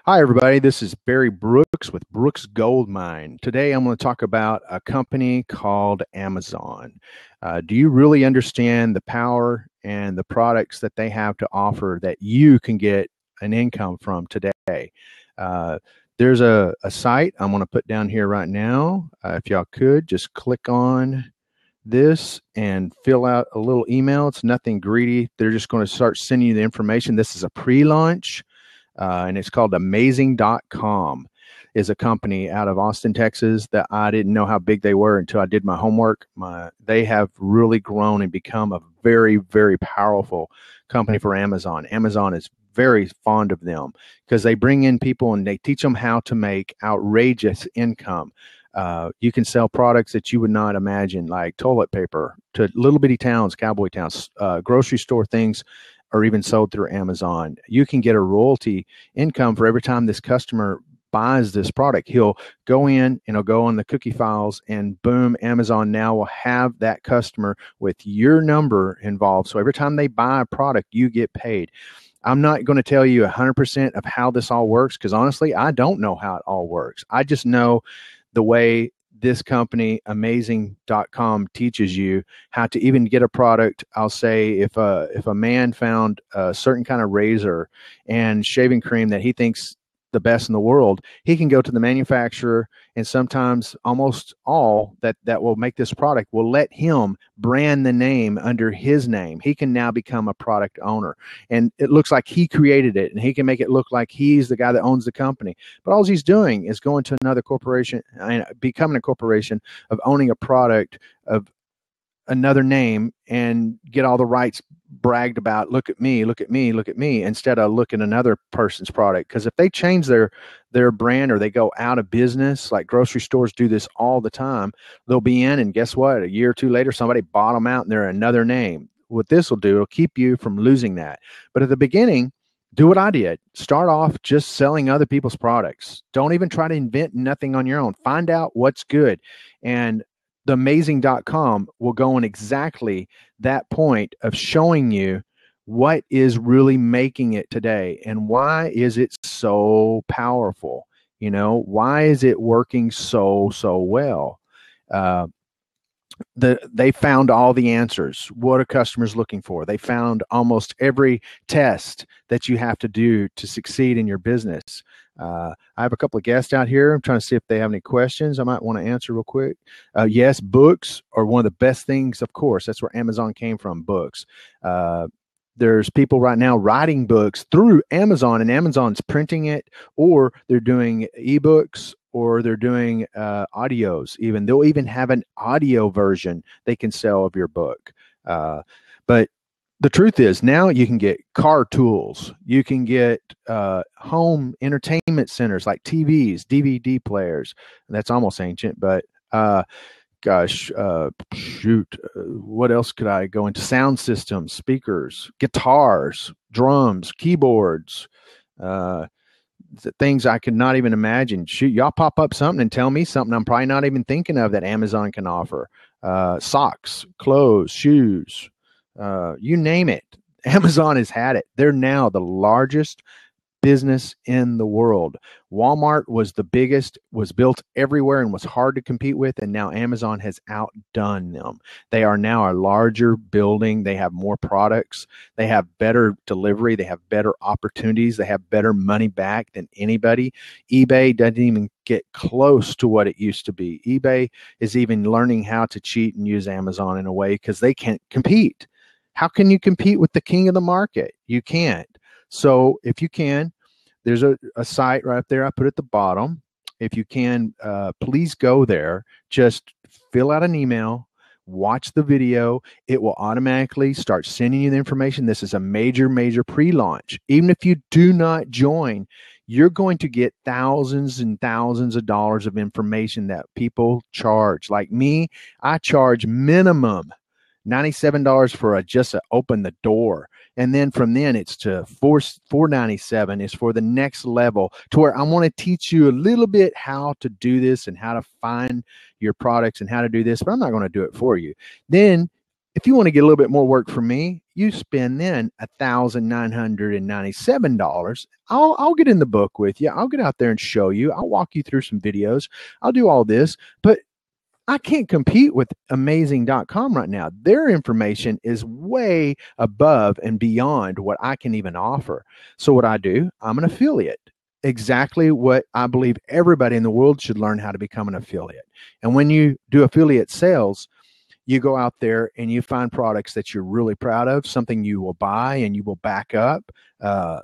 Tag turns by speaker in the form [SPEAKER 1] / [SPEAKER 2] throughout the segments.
[SPEAKER 1] Hi, everybody. This is Barry Brooks with Brooks Gold Mine. Today, I'm going to talk about a company called Amazon. Do you really understand the power and the products that they have to offer that you can get an income from today? Uh, there's a site I'm going to put down here right now. If y'all could just click on this and fill out a little email. It's nothing greedy. They're just going to start sending you the information. This is a pre-launch. And it's called Amazing.com. Is a company out of Austin, Texas that I didn't know how big they were until I did my homework. They have really grown and become a very, very powerful company for Amazon. Amazon is very fond of them because they bring in people and they teach them how to make outrageous income. You can sell products that you would not imagine, like toilet paper to little bitty towns, cowboy towns, grocery store things are even sold through Amazon. You can get a royalty income for every time this customer buys this product. He'll go in and he'll go on the cookie files and boom, Amazon now will have that customer with your number involved. So every time they buy a product, you get paid. I'm not going to tell you 100% of how this all works because honestly, I don't know how it all works. I just know the way this company Amazing.com teaches you how to even get a product. I'll say if a man found a certain kind of razor and shaving cream that he thinks the best in the world, he can go to the manufacturer, and sometimes almost all that will make this product will let him brand the name under his name. He can now become a product owner, and it looks like he created it, and he can make it look like he's the guy that owns the company. But all he's doing is going to another corporation and becoming a corporation of owning a product of another name and get all the rights bragged about. Look at me, look at me, look at me, instead of look at another person's product. Because if they change their brand or they go out of business, like grocery stores do this all the time, they'll be in, and guess what? A year or two later, somebody bought them out and they're another name. What this will do, it'll keep you from losing that. But at the beginning, do what I did. Start off just selling other people's products. Don't even try to invent nothing on your own. Find out what's good. And the Amazing.com will go on exactly that point of showing you what is really making it today and why is it so powerful. Why is it working so well? They found all the answers. What are customers looking for? They found almost every test that you have to do to succeed in your business. I have a couple of guests out here. I'm trying to see if they have any questions I might want to answer real quick. Yes, books are one of the best things, of course. That's where Amazon came from, books. There's people right now writing books through Amazon, and Amazon's printing it, or they're doing ebooks, or they're doing audios. Even they'll even have an audio version they can sell of your book. But the truth is, now you can get car tools. You can get home entertainment centers like TVs, DVD players. That's almost ancient, but what else could I go into? Sound systems, speakers, guitars, drums, keyboards, things I could not even imagine. Shoot, y'all pop up something and tell me something I'm probably not even thinking of that Amazon can offer. Socks, clothes, shoes, you name it. Amazon has had it. They're now the largest business in the world. Walmart was the biggest, was built everywhere and was hard to compete with, and now Amazon has outdone them. They are now a larger building. They have more products. They have better delivery. They have better opportunities. They have better money back than anybody. eBay doesn't even get close to what it used to be. eBay is even learning how to cheat and use Amazon in a way because they can't compete. How can you compete with the king of the market? You can't. So if you can, there's a site right there I put at the bottom. If you can, please go there. Just fill out an email, watch the video. It will automatically start sending you the information. This is a major pre-launch. Even if you do not join, you're going to get thousands and thousands of dollars of information that people charge. Like me, I charge minimum $97 for just to open the door. And then from then it's to $497 is for the next level, to where I want to teach you a little bit how to do this and how to find your products and how to do this, but I'm not going to do it for you. Then if you want to get a little bit more work from me, You spend then $1,997. I'll get in the book with you. I'll get out there and show you. I'll walk you through some videos. I'll do all this, but I can't compete with amazing.com right now. Their information is way above and beyond what I can even offer. So what I do, I'm an affiliate. Exactly what I believe everybody in the world should learn, how to become an affiliate. And when you do affiliate sales, you go out there and you find products that you're really proud of, something you will buy and you will back up. One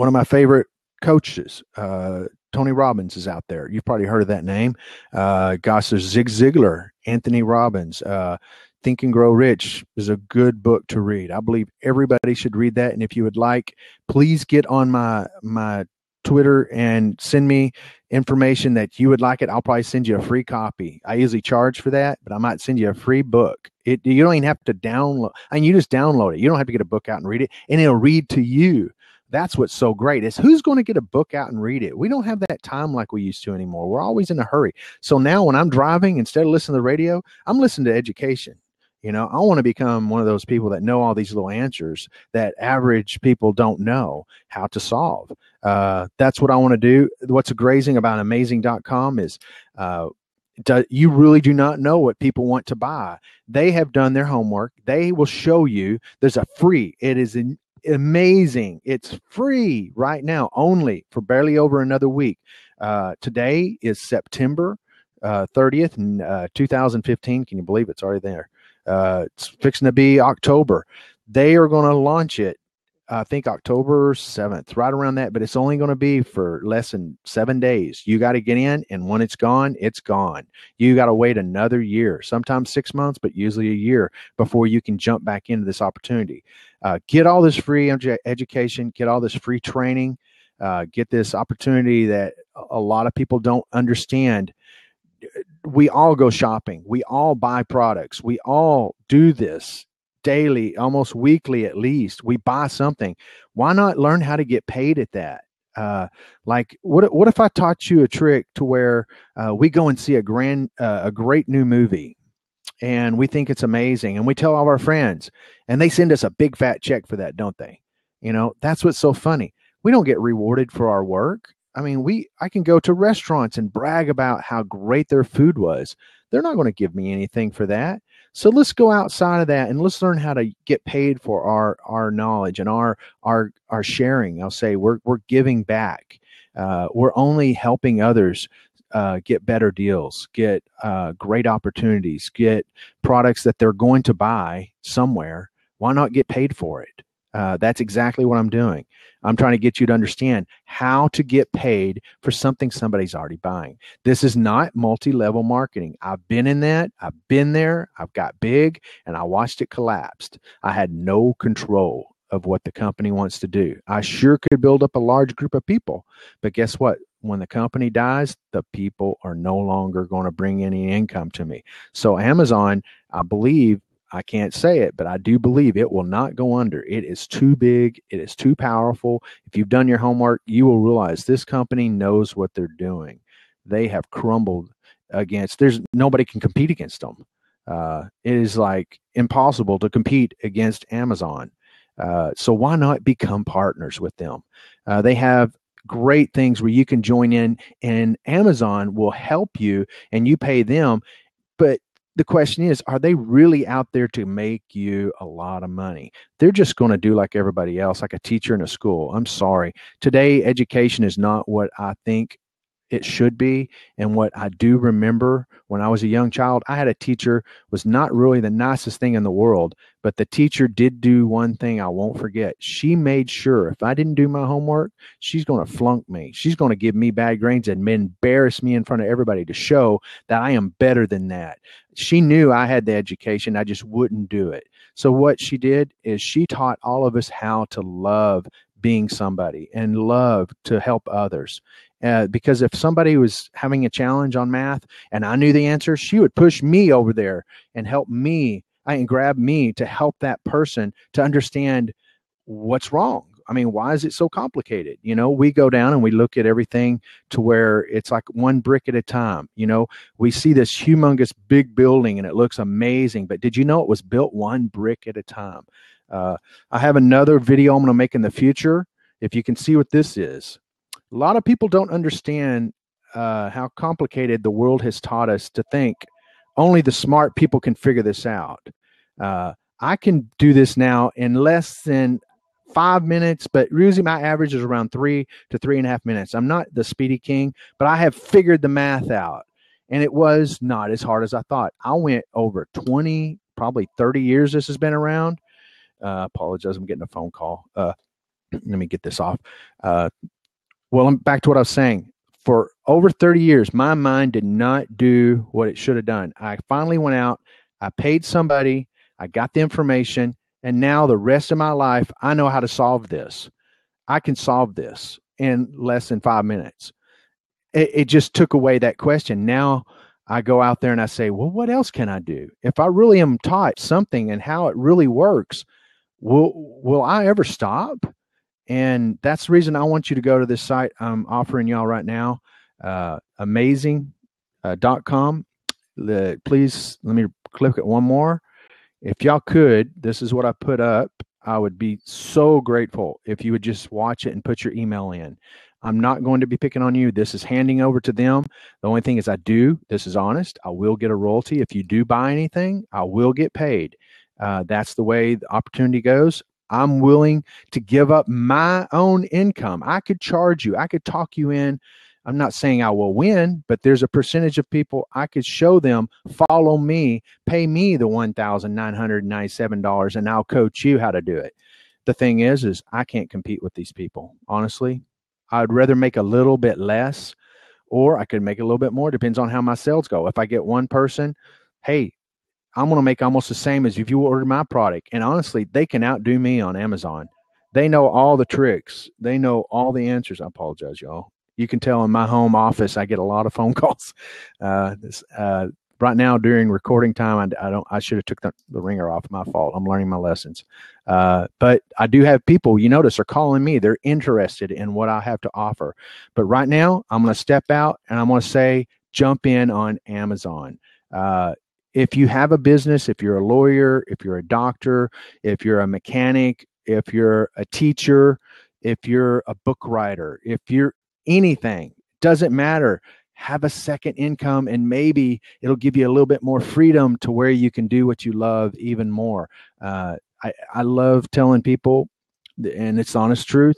[SPEAKER 1] of my favorite coaches, Tony Robbins, is out there. You've probably heard of that name. There's Zig Ziglar, Anthony Robbins. Think and Grow Rich is a good book to read. I believe everybody should read that. And if you would like, please get on my Twitter and send me information that you would like it. I'll probably send you a free copy. I usually charge for that, but I might send you a free book. You don't even have to download. You just download it. You don't have to get a book out and read it, and it'll read to you. That's what's so great, is who's going to get a book out and read it? We don't have that time like we used to anymore. We're always in a hurry. So now when I'm driving, instead of listening to the radio, I'm listening to education. I want to become one of those people that know all these little answers that average people don't know how to solve. That's what I want to do. What's amazing about amazing.com is you really do not know what people want to buy. They have done their homework. They will show you. There's a free. It is amazing. It's free right now, only for barely over another week. Today is September 30th, 2015. Can you believe it's already there? It's fixing to be October. They are going to launch it, I think October 7th, right around that, but it's only going to be for less than 7 days. You got to get in, and when it's gone, it's gone. You got to wait another year, sometimes 6 months, but usually a year before you can jump back into this opportunity. Get all this free education, get all this free training, get this opportunity that a lot of people don't understand. We all go shopping. We all buy products. We all do this daily, almost weekly at least. We buy something. Why not learn how to get paid at that? What if I taught you a trick to where we go and see a great new movie, and we think it's amazing, and we tell all our friends, and they send us a big fat check for that, don't they? That's what's so funny. We don't get rewarded for our work. I can go to restaurants and brag about how great their food was. They're not going to give me anything for that. So let's go outside of that and let's learn how to get paid for our knowledge and our sharing. I'll say we're giving back. We're only helping others get better deals, get great opportunities, get products that they're going to buy somewhere. Why not get paid for it? That's exactly what I'm doing. I'm trying to get you to understand how to get paid for something somebody's already buying. This is not multi-level marketing. I've been in that. I've been there. I've got big, and I watched it collapse. I had no control of what the company wants to do. I sure could build up a large group of people, but guess what? When the company dies, the people are no longer going to bring any income to me. So Amazon, I believe, I can't say it, but I do believe it will not go under. It is too big. It is too powerful. If you've done your homework, you will realize this company knows what they're doing. They have crumbled nobody can compete against them. It is like impossible to compete against Amazon. So why not become partners with them? They have great things where you can join in, and Amazon will help you and you pay them. But the question is, are they really out there to make you a lot of money? They're just going to do like everybody else, like a teacher in a school. I'm sorry. Today, education is not what I think it should be. And what I do remember when I was a young child, I had a teacher, was not really the nicest thing in the world, but the teacher did do one thing I won't forget. She made sure if I didn't do my homework, she's going to flunk me. She's going to give me bad grades and embarrass me in front of everybody to show that I am better than that. She knew I had the education. I just wouldn't do it. So what she did is she taught all of us how to love being somebody and love to help others. Because if somebody was having a challenge on math and I knew the answer, she would push me over there and help me and grab me to help that person to understand what's wrong. I mean, why is it so complicated? You know, we go down and we look at everything to where it's like one brick at a time. You know, we see this humongous big building and it looks amazing, but did you know it was built one brick at a time? I have another video I'm going to make in the future. If you can see what this is, a lot of people don't understand how complicated the world has taught us to think only the smart people can figure this out. I can do this now in less than 5 minutes, but usually my average is around 3 to 3.5 minutes. I'm not the speedy king, but I have figured the math out, and it was not as hard as I thought. I went over 20, probably 30 years this has been around. Apologize, I'm getting a phone call. Let me get this off. Well, I'm back to what I was saying. For over 30 years, my mind did not do what it should have done. I finally went out, I paid somebody, I got the information, and now the rest of my life, I know how to solve this. I can solve this in less than 5 minutes. It just took away that question. Now I go out there and I say, well, what else can I do? If I really am taught something and how it really works, will I ever stop? And that's the reason I want you to go to this site I'm offering y'all right now, amazing.com. Please let me click it one more. If y'all could, this is what I put up. I would be so grateful if you would just watch it and put your email in. I'm not going to be picking on you. This is handing over to them. The only thing is this is honest. I will get a royalty. If you do buy anything, I will get paid. That's the way the opportunity goes. I'm willing to give up my own income. I could charge you. I could talk you in. I'm not saying I will win, but there's a percentage of people I could show them, follow me, pay me the $1,997, and I'll coach you how to do it. The thing is I can't compete with these people. Honestly, I'd rather make a little bit less, or I could make a little bit more. Depends on how my sales go. If I get one person, hey, I'm going to make almost the same as if you ordered my product. And honestly, they can outdo me on Amazon. They know all the tricks. They know all the answers. I apologize, y'all. You can tell in my home office, I get a lot of phone calls. Right now during recording time, I should have took the ringer off. My fault. I'm learning my lessons. But I do have people, you notice, are calling me. They're interested in what I have to offer. But right now, I'm going to step out and I'm going to say, jump in on Amazon. If you have a business, if you're a lawyer, if you're a doctor, if you're a mechanic, if you're a teacher, if you're a book writer, if you're anything, doesn't matter. Have a second income, and maybe it'll give you a little bit more freedom to where you can do what you love even more. I love telling people, and it's the honest truth,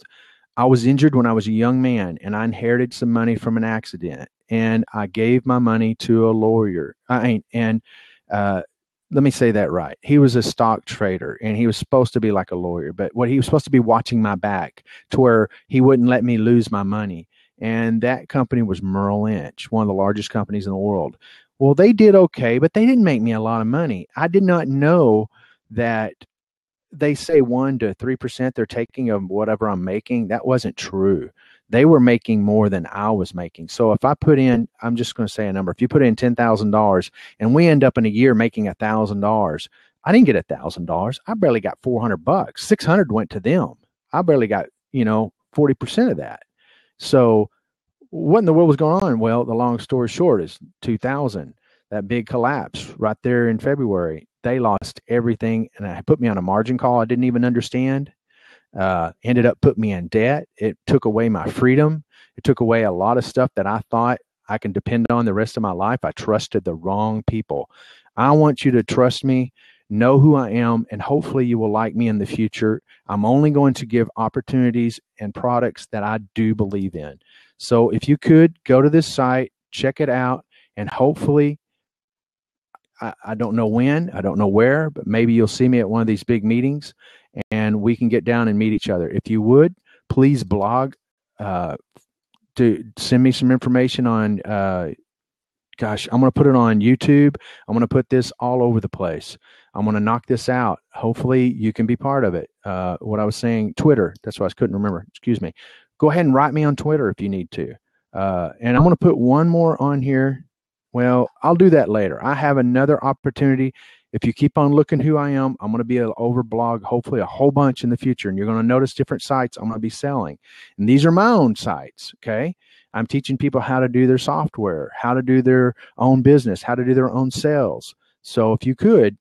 [SPEAKER 1] I was injured when I was a young man, and I inherited some money from an accident, and I gave my money to a lawyer. Let me say that right. He was a stock trader, and he was supposed to be like a lawyer, but he was supposed to be watching my back to where he wouldn't let me lose my money. And that company was Merrill Lynch, one of the largest companies in the world. Well, they did okay, but they didn't make me a lot of money. I did not know that they say 1 to 3% they're taking of whatever I'm making. That wasn't true. They were making more than I was making. So if I put in, I'm just going to say a number. If you put in $10,000 and we end up in a year making $1,000, I didn't get $1,000. I barely got $400. 600 went to them. I barely got, 40% of that. So what in the world was going on? Well, the long story short is 2000, that big collapse right there in February. They lost everything, and it put me on a margin call I didn't even understand. Ended up putting me in debt. It took away my freedom. It took away a lot of stuff that I thought I can depend on the rest of my life. I trusted the wrong people. I want you to trust me, know who I am, and hopefully you will like me in the future. I'm only going to give opportunities and products that I do believe in. So if you could go to this site, check it out, and hopefully, I don't know when, I don't know where, but maybe you'll see me at one of these big meetings and we can get down and meet each other. If you would, please blog to send me some information on, I'm going to put it on YouTube. I'm going to put this all over the place. I'm going to knock this out. Hopefully you can be part of it. What I was saying, Twitter, that's why I couldn't remember. Excuse me. Go ahead and write me on Twitter if you need to. And I'm going to put one more on here. Well, I'll do that later. I have another opportunity. If you keep on looking who I am, I'm going to be an overblog, hopefully a whole bunch in the future. And you're going to notice different sites I'm going to be selling. And these are my own sites, okay? I'm teaching people how to do their software, how to do their own business, how to do their own sales. So if you could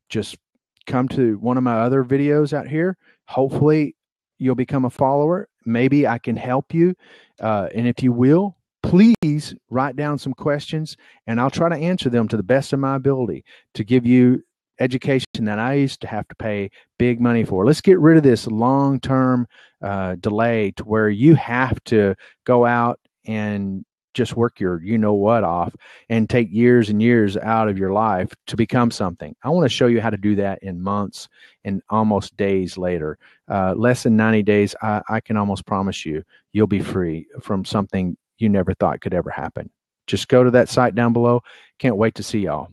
[SPEAKER 1] just come to one of my other videos out here, hopefully you'll become a follower. Maybe I can help you. And if you will, please write down some questions and I'll try to answer them to the best of my ability to give you education that I used to have to pay big money for. Let's get rid of this long-term delay to where you have to go out and just work your you-know-what off and take years and years out of your life to become something. I want to show you how to do that in months and almost days later. Less than 90 days, I can almost promise you, you'll be free from something you never thought could ever happen. Just go to that site down below. Can't wait to see y'all.